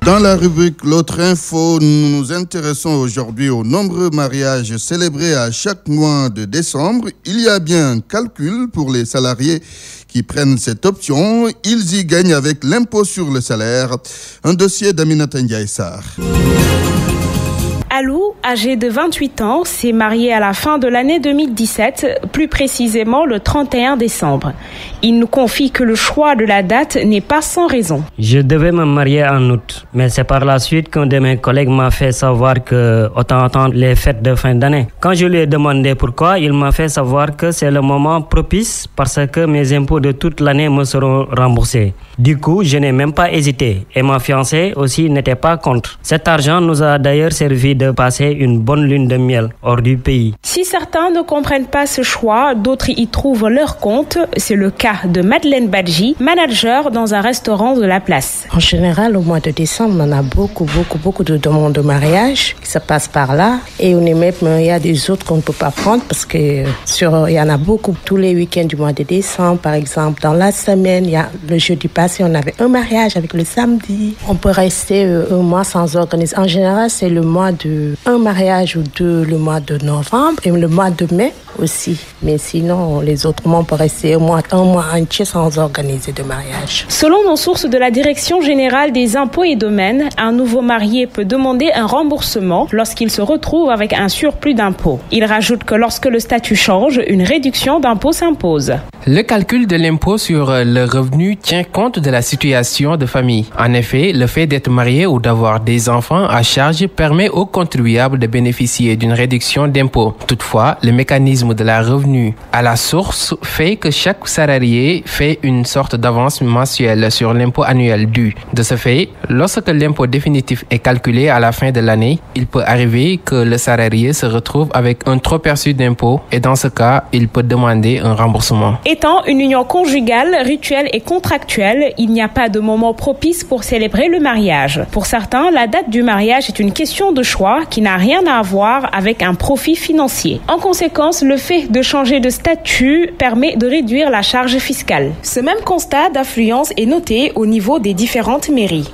Dans la rubrique L'autre info, nous nous intéressons aujourd'hui aux nombreux mariages célébrés à chaque mois de décembre. Il y a bien un calcul pour les salariés qui prennent cette option. Ils y gagnent avec l'impôt sur le salaire. Un dossier d'Aminata Ndiaye-Sarr. Alou, âgé de 28 ans, s'est marié à la fin de l'année 2017, plus précisément le 31 décembre. Il nous confie que le choix de la date n'est pas sans raison. Je devais me marier en août, mais c'est par la suite qu'un de mes collègues m'a fait savoir que autant attendre les fêtes de fin d'année. Quand je lui ai demandé pourquoi, il m'a fait savoir que c'est le moment propice parce que mes impôts de toute l'année me seront remboursés. Du coup, je n'ai même pas hésité et ma fiancée aussi n'était pas contre. Cet argent nous a d'ailleurs servi de passer une bonne lune de miel hors du pays. Si certains ne comprennent pas ce choix, d'autres y trouvent leur compte. C'est le cas de Madeleine Badji, manager dans un restaurant de la place. En général, au mois de décembre, on a beaucoup de demandes de mariage qui se passent par là. Et on est même, il y a des autres qu'on ne peut pas prendre parce que il y en a beaucoup. Tous les week-ends du mois de décembre, par exemple, dans la semaine, il y a le jeudi passé, on avait un mariage avec le samedi. On peut rester un mois sans organiser. En général, c'est le mois de un mariage ou deux le mois de novembre et le mois de mai aussi. Mais sinon, les autres mois, on peut rester un mois entier sans organiser de mariage. Selon nos sources de la Direction générale des impôts et domaines, un nouveau marié peut demander un remboursement lorsqu'il se retrouve avec un surplus d'impôts. Il rajoute que lorsque le statut change, une réduction d'impôts s'impose. Le calcul de l'impôt sur le revenu tient compte de la situation de famille. En effet, le fait d'être marié ou d'avoir des enfants à charge permet aux contribuables de bénéficier d'une réduction d'impôt. Toutefois, le mécanisme de la revenu à la source fait que chaque salarié fait une sorte d'avance mensuelle sur l'impôt annuel dû. De ce fait, lorsque l'impôt définitif est calculé à la fin de l'année, il peut arriver que le salarié se retrouve avec un trop perçu d'impôt et dans ce cas, il peut demander un remboursement. Étant une union conjugale, rituelle et contractuelle, il n'y a pas de moment propice pour célébrer le mariage. Pour certains, la date du mariage est une question de choix qui n'a rien à voir avec un profit financier. En conséquence, le fait de changer de statut permet de réduire la charge fiscale. Ce même constat d'affluence est noté au niveau des différentes mairies.